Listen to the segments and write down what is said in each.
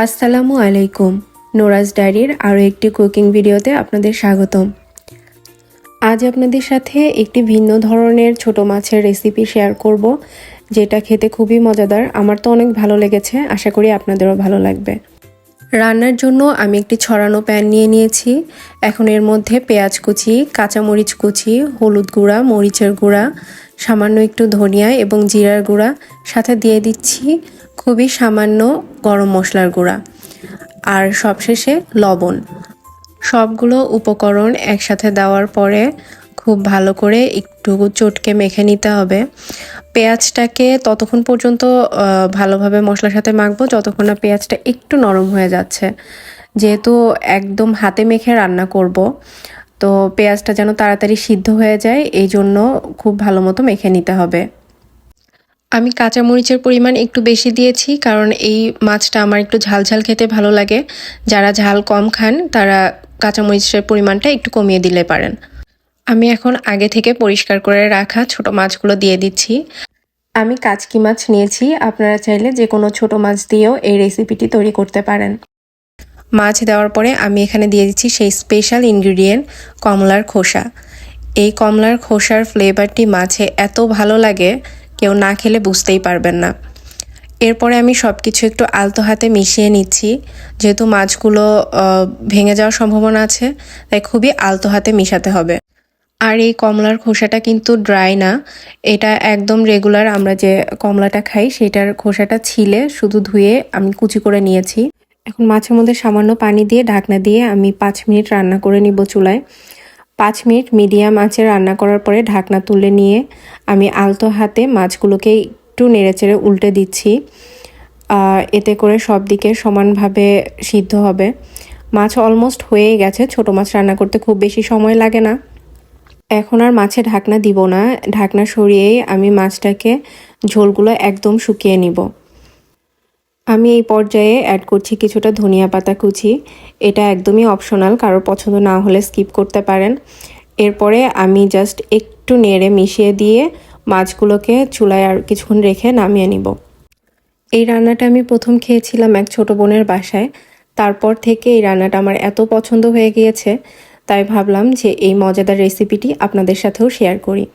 আসসালামু আলাইকুম। নোরাজ ডায়েরির আরও একটি কুকিং ভিডিওতে আপনাদের স্বাগতম। আজ আপনাদের সাথে একটি ভিন্ন ধরনের ছোট মাছের রেসিপি শেয়ার করব, যেটা খেতে খুবই মজাদার। আমার তো অনেক ভালো লেগেছে, আশা করি আপনাদেরও ভালো লাগবে। রান্নার জন্য আমি একটি ছড়ানো প্যান নিয়ে নিয়েছি। এখন এর মধ্যে পেঁয়াজ কুচি, কাঁচামরিচ কুচি, হলুদ গুঁড়া, মরিচের গুঁড়া, সামান্য একটু ধনিয়া এবং জিরার গুঁড়া, সাথে দিয়ে দিচ্ছি খুবই সামান্য গরম মশলার গুঁড়া আর সবশেষে লবণ। সবগুলো উপকরণ একসাথে দেওয়ার পরে খুব ভালো করে একটু চটকে মেখে নিতে হবে। পেঁয়াজটাকে ততক্ষণ পর্যন্ত ভালোভাবে মশলার সাথে মাখবো যতক্ষণ না পেঁয়াজটা একটু নরম হয়ে যাচ্ছে। যেহেতু একদম হাতে মেখে রান্না করব, তো পেঁয়াজটা যেন তাড়াতাড়ি সিদ্ধ হয়ে যায়, এই জন্য খুব ভালো মতো মেখে নিতে হবে। আমি কাঁচামরিচের পরিমাণ একটু বেশি দিয়েছি, কারণ এই মাছটা আমার একটু ঝাল ঝাল খেতে ভালো লাগে। যারা ঝাল কম খান তারা কাঁচামরিচের পরিমাণটা একটু কমিয়ে দিলে পারেন। আমি এখন আগে থেকে পরিষ্কার করে রাখা ছোট মাছগুলো দিয়ে দিচ্ছি। আমি কাচকি মাছ নিয়েছি, আপনারা চাইলে যে কোনো ছোট মাছ দিয়েও এই রেসিপিটি তৈরি করতে পারেন। মাছ দেওয়ার পরে আমি এখানে দিয়ে দিচ্ছি সেই স্পেশাল ইনগ্রিডিয়েন্ট কমলার খোসা। এই কমলার খোসার ফ্লেভারটি মাছে এত ভালো লাগে, কেউ না খেলে বুঝতেই পারবেন না। এরপরে আমি সব কিছু একটু আলতো হাতে মিশিয়ে নিচ্ছি, যেহেতু মাছগুলো ভেঙে যাওয়ার সম্ভাবনা আছে, তাই খুবই আলতো হাতে মিশাতে হবে। আর এই কমলার খোসাটা কিন্তু ড্রাই না, এটা একদম রেগুলার আমরা যে কমলাটা খাই সেটার খোসাটা ছিলে শুধু ধুয়ে আমি কুচি করে নিয়েছি। এখন মাছের মধ্যে সামান্য পানি দিয়ে ঢাকনা দিয়ে আমি 5 মিনিট রান্না করে নিব চুলায়। 5 মিনিট মিডিয়াম আঁচে রান্না করার পরে ঢাকনা তুলে নিয়ে আমি আলতো হাতে মাছগুলোকে একটু নেড়েচেড়ে উল্টে দিচ্ছি, এতে করে সব দিকে সমানভাবে সিদ্ধ হবে। মাছ অলমোস্ট হয়ে গেছে, ছোট মাছ রান্না করতে খুব বেশি সময় লাগে না। এখন আর মাছে ঢাকনা দিব না, ঢাকনা সরিয়েই আমি মাছটাকে ঝোলগুলো একদম শুকিয়ে নিব। আমি এই পর্যায়ে অ্যাড করছি কিছুটা ধনিয়া পাতা কুচি। এটা একদমই অপশনাল, কারোর পছন্দ না হলে স্কিপ করতে পারেন। এরপরে আমি জাস্ট একটু নেড়ে মিশিয়ে দিয়ে মাছগুলোকে চুলায় আর কিছুক্ষণ রেখে নামিয়ে নিব। এই রান্নাটা আমি প্রথম খেয়েছিলাম এক ছোট বোনের বাসায়, তারপর থেকে এই রান্নাটা আমার এত পছন্দ হয়ে গিয়েছে, তাই ভাবলাম যে এই মজাদার রেসিপিটি আপনাদের সাথেও শেয়ার করি।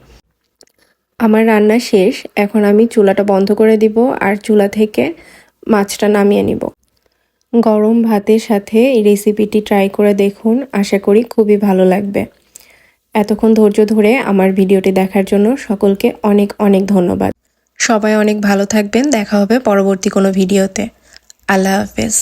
আমার রান্না শেষ, এখন আমি চুলাটা বন্ধ করে দিব আর চুলা থেকে মাছটা নামিয়ে নিব। গরম ভাতের সাথে এই রেসিপিটি ট্রাই করে দেখুন, আশা করি খুবই ভালো লাগবে। এতক্ষণ ধৈর্য ধরে আমার ভিডিওটি দেখার জন্য সকলকে অনেক অনেক ধন্যবাদ। সবাই অনেক ভালো থাকবেন, দেখা হবে পরবর্তী কোনো ভিডিওতে। আল্লাহ হাফেজ।